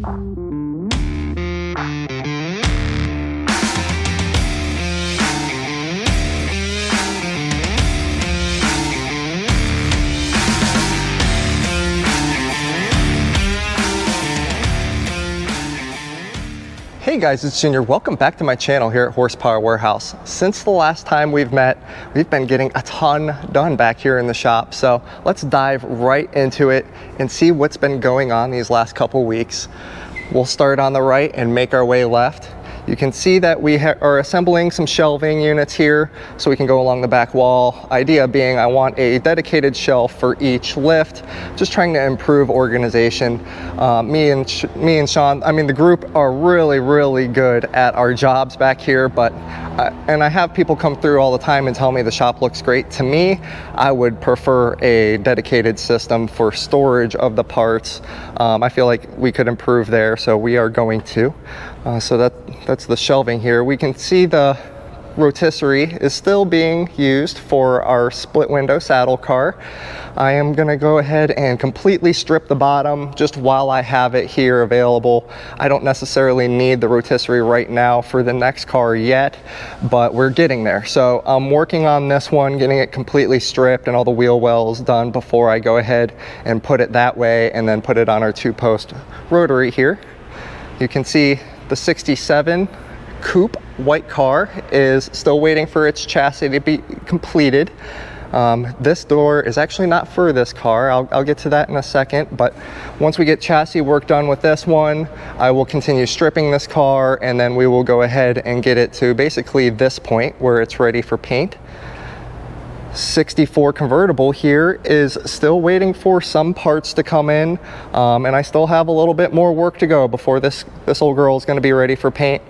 Hey guys, it's Junior. Welcome back to my channel here at Horsepower Warehouse. Since the last time we've met, we've been getting a ton done back here in the shop. So let's dive right into it and see what's been going on these last couple weeks. We'll start on the right and make our way left. You can see that we are assembling some shelving units here so we can go along the back wall. Idea being I want a dedicated shelf for each lift, just trying to improve organization. Me and Sean, I mean the group are really good at our jobs back here, but and I have people come through all the time and tell me the shop looks great. To me, I would prefer a dedicated system for storage of the parts. I feel like we could improve there, so we are going to. So that's the shelving here. We can see the rotisserie is still being used for our split window saddle car. I am gonna go ahead and completely strip the bottom just while I have it here available. I don't necessarily need the rotisserie right now for the next car yet, but we're getting there. So I'm working on this one, getting it completely stripped and all the wheel wells done before I go ahead and put it that way and then put it on our 2-post rotary here. You can see the 67 coupe white car is still waiting for its chassis to be completed. This door is actually not for this car. I'll get to that in a second, but once we get chassis work done with this one, I will continue stripping this car and then we will go ahead and get it to basically this point where it's ready for paint. 64 convertible here is still waiting for some parts to come in, and I still have a little bit more work to go before this old girl is going to be ready for paint.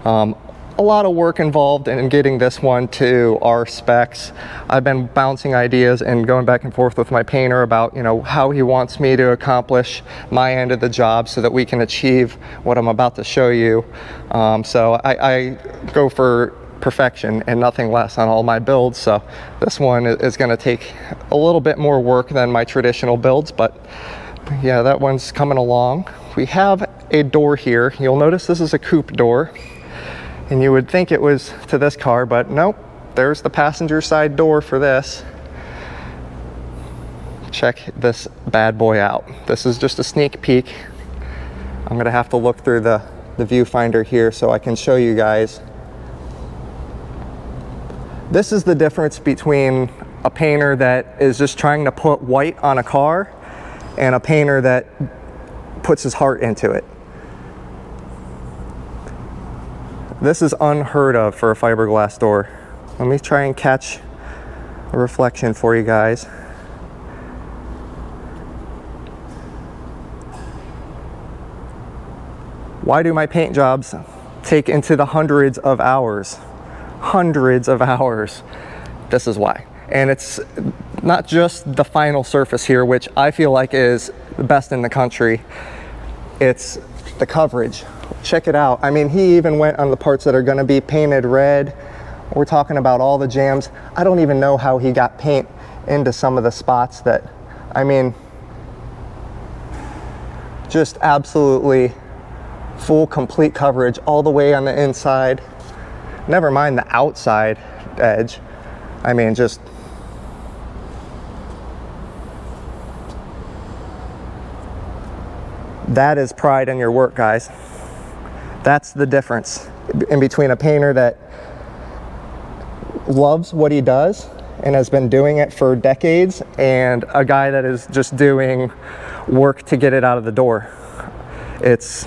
A lot of work involved in getting this one to our specs. I've been bouncing ideas and going back and forth with my painter about, you know, how he wants me to accomplish my end of the job so that we can achieve what I'm about to show you. So I go for perfection and nothing less on all my builds, so this one is going to take a little bit more work than my traditional builds, but yeah, that one's coming along. We have a door here. You'll notice this is a coupe door, and you would think it was to this car, but nope, there's the passenger side door for this. Check this bad boy out. This is just a sneak peek. I'm gonna have to look through the viewfinder here so I can show you guys. This is the difference between a painter that is just trying to put white on a car and a painter that puts his heart into it. This is unheard of for a fiberglass door. Let me try and catch a reflection for you guys. Why do my paint jobs take into the hundreds of hours? Hundreds of hours. This is why. And it's not just the final surface here, which I feel like is the best in the country. It's the coverage. Check it out. I mean, he even went on the parts that are going to be painted red. We're talking about all the jams. I don't even know how he got paint into some of the spots that, I mean, just absolutely full, complete coverage all the way on the inside. Never mind the outside edge. I mean, just that is pride in your work, guys. That's the difference in between a painter that loves what he does and has been doing it for decades and a guy that is just doing work to get it out of the door. It's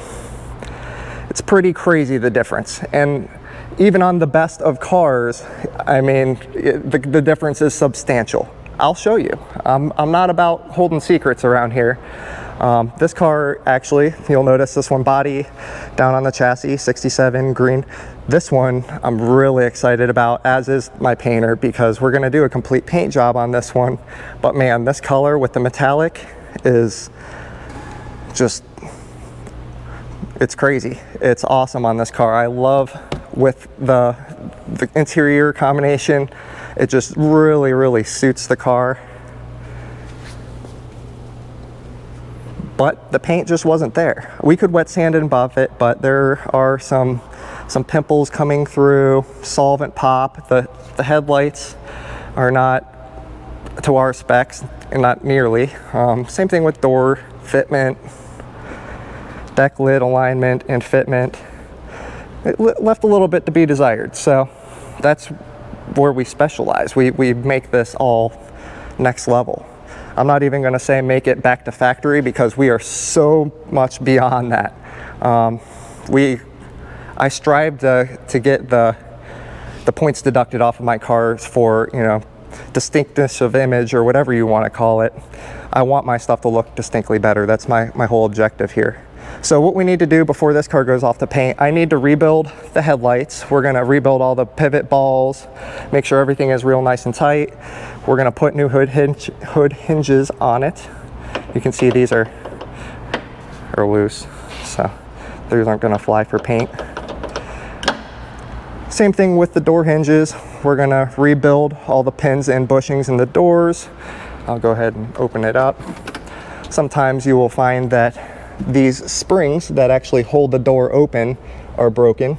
pretty crazy, the difference. And even on the best of cars, I mean, the difference is substantial. I'll show you. I'm not about holding secrets around here. This car, actually, you'll notice this one body down on the chassis, 67 green. This one I'm really excited about, as is my painter, because we're gonna do a complete paint job on this one. But man, this color with the metallic is just, it's crazy. It's awesome on this car. I love with the interior combination. It just really suits the car. but the paint just wasn't there. We could wet sand and buff it, but there are some pimples coming through, solvent pop. The headlights are not to our specs, and not nearly. Same thing with door fitment, deck lid alignment and fitment. It left a little bit to be desired, so that's where we specialize. We make this all next level. I'm not even going to say make it back to factory, because we are so much beyond that. I strive to get the points deducted off of my cars for, you know, distinctness of image or whatever you want to call it. I want my stuff to look distinctly better. That's my whole objective here. So what we need to do before this car goes off to paint, I need to rebuild the headlights. We're going to rebuild all the pivot balls, make sure everything is real nice and tight. We're going to put new hood hinges on it. You can see these are loose, so these aren't going to fly for paint. Same thing with the door hinges. We're going to rebuild all the pins and bushings in the doors. I'll go ahead and open it up. Sometimes you will find that these springs that actually hold the door open are broken.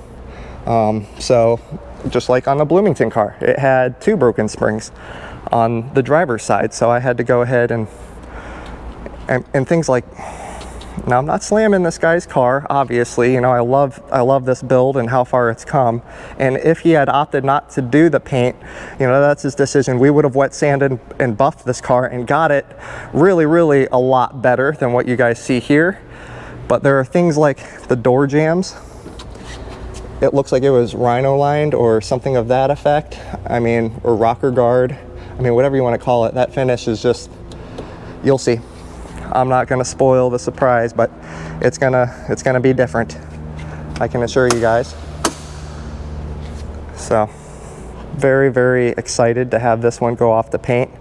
So just like on the Bloomington car, it had 2 broken springs on the driver's side. So I had to go ahead and things like, now I'm not slamming this guy's car, obviously, you know, I love this build and how far it's come. And if he had opted not to do the paint, you know, that's his decision. We would have wet sanded and buffed this car and got it really, really a lot better than what you guys see here. But there are things like the door jambs. It looks like it was rhino lined or something of that effect. I mean, or rocker guard. I mean, whatever you want to call it. That finish is just, you'll see. I'm not going to spoil the surprise, but it's gonna be different, I can assure you guys. So very, very excited to have this one go off the paint.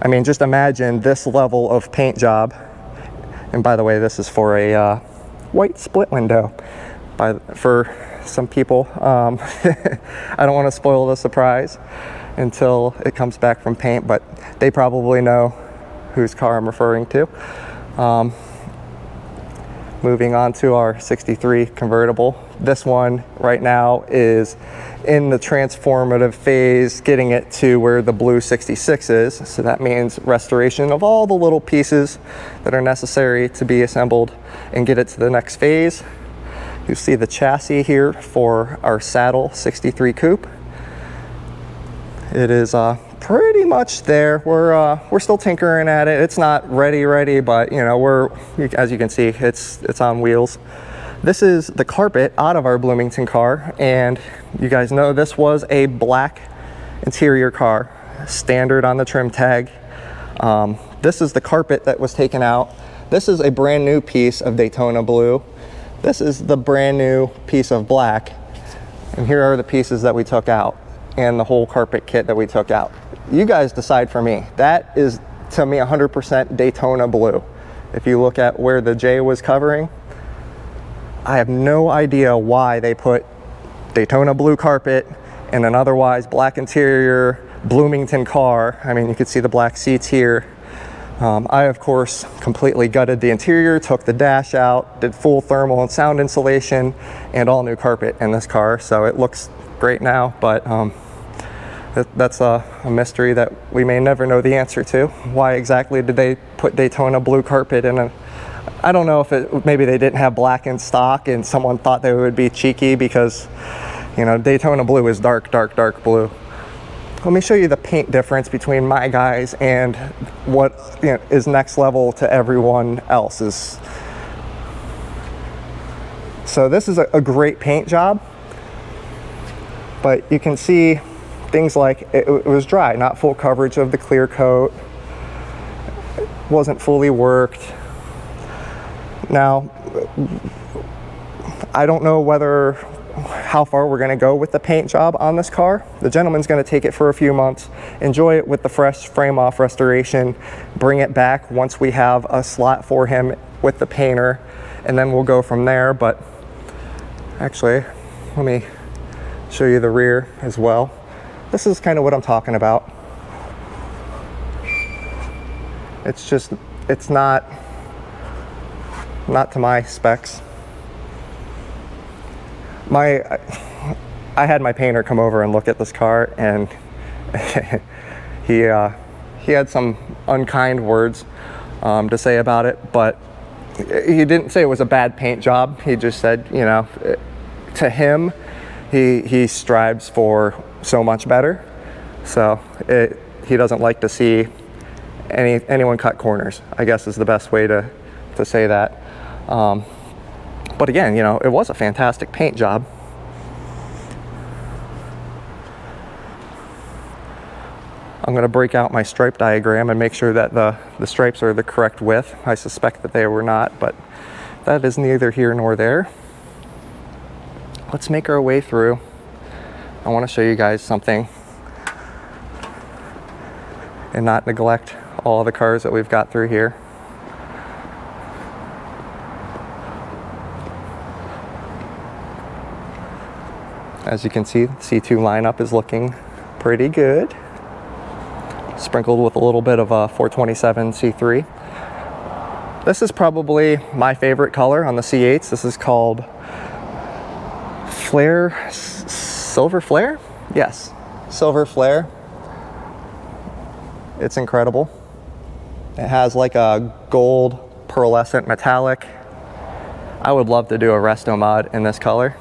I mean, just imagine this level of paint job. And by the way, this is for a white split window for some people. I don't want to spoil the surprise until it comes back from paint, but they probably know whose car I'm referring to. Moving on to our 63 convertible. This one right now is in the transformative phase, getting it to where the blue 66 is. So that means restoration of all the little pieces that are necessary to be assembled and get it to the next phase. You see the chassis here for our saddle 63 coupe. It is pretty much there. We're still tinkering at it. It's not ready, but you know, as you can see, it's on wheels. This is the carpet out of our Bloomington car, and you guys know this was a black interior car, standard on the trim tag. This is the carpet that was taken out. This is a brand new piece of Daytona blue. This is the brand new piece of black, and here are the pieces that we took out and the whole carpet kit that we took out. You guys decide for me. That is, to me, 100% Daytona blue. If you look at where the J was covering, I have no idea why they put Daytona blue carpet in an otherwise black interior Bloomington car. I mean, you can see the black seats here. I, of course, completely gutted the interior, took the dash out, did full thermal and sound insulation, and all new carpet in this car. So it looks great now, but that's a mystery that we may never know the answer to. Why exactly did they put Daytona blue carpet in I don't know if maybe they didn't have black in stock and someone thought they would be cheeky, because, you know, Daytona blue is dark, dark, dark blue. Let me show you the paint difference between my guys and what, you know, is next level to everyone else's. So this is a great paint job, but you can see things like it was dry, not full coverage of the clear coat, it wasn't fully worked. Now, I don't know how far we're going to go with the paint job on this car. The gentleman's going to take it for a few months, enjoy it with the fresh frame off restoration, bring it back once we have a slot for him with the painter, and then we'll go from there. But actually, let me show you the rear as well. This is kind of what I'm talking about. It's not not to my specs. I had my painter come over and look at this car, and he had some unkind words to say about it, but he didn't say it was a bad paint job. He just said, you know, to him, he strives for so much better. So he doesn't like to see anyone cut corners, I guess is the best way to say that. But again, you know, it was a fantastic paint job. I'm going to break out my stripe diagram and make sure that the stripes are the correct width. I suspect that they were not, but that is neither here nor there. Let's make our way through. I want to show you guys something and not neglect all the cars that we've got through here. As you can see, the C2 lineup is looking pretty good. Sprinkled with a little bit of a 427 C3. This is probably my favorite color on the C8s. This is called Silver Flare? Yes, Silver Flare. It's incredible. It has like a gold pearlescent metallic. I would love to do a resto mod in this color.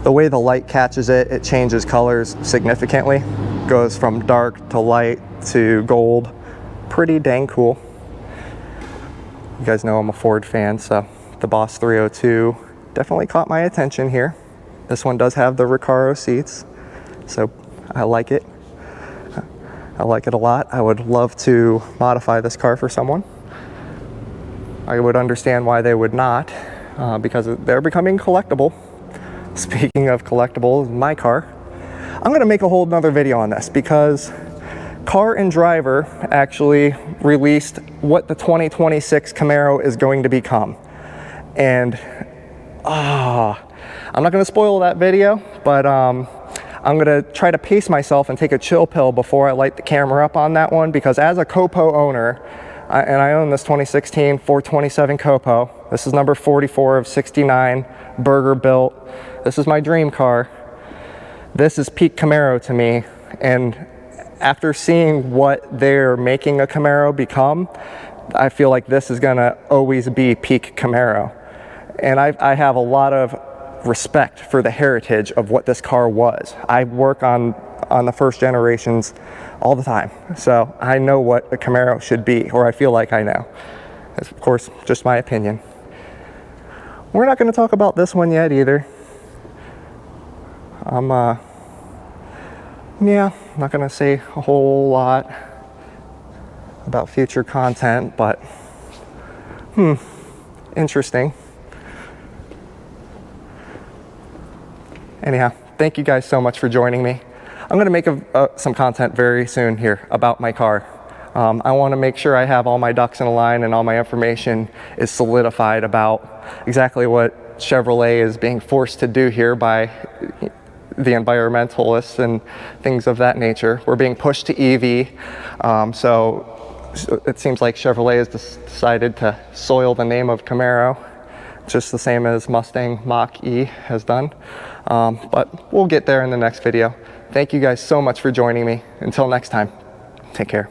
The way the light catches it, it changes colors significantly. Goes from dark to light to gold. Pretty dang cool. You guys know I'm a Ford fan, so the Boss 302 definitely caught my attention here. This one does have the Recaro seats, so I like it. I like it a lot. I would love to modify this car for someone. I would understand why they would not, because they're becoming collectible. Speaking of collectibles, my car. I'm going to make a whole nother video on this because Car and Driver actually released what the 2026 Camaro is going to become. And I'm not going to spoil that video, but I'm going to try to pace myself and take a chill pill before I light the camera up on that one, because as a Copo owner, and I own this 2016 427 Copo. This is number 44 of 69, Burger built. This is my dream car. This is peak Camaro to me, and after seeing what they're making a Camaro become, I feel like this is gonna always be peak Camaro. And I have a lot of respect for the heritage of what this car was. I work on the first generations all the time, so I know what a Camaro should be, or I feel like I know. That's of course just my opinion. We're not gonna talk about this one yet either. I'm not gonna say a whole lot about future content, but interesting. Anyhow, thank you guys so much for joining me. I'm gonna make some content very soon here about my car. I wanna make sure I have all my ducks in a line and all my information is solidified about exactly what Chevrolet is being forced to do here by the environmentalists and things of that nature. We're being pushed to EV, so it seems like Chevrolet has decided to soil the name of Camaro, just the same as Mustang Mach-E has done. But we'll get there in the next video. Thank you guys so much for joining me. Until next time, take care.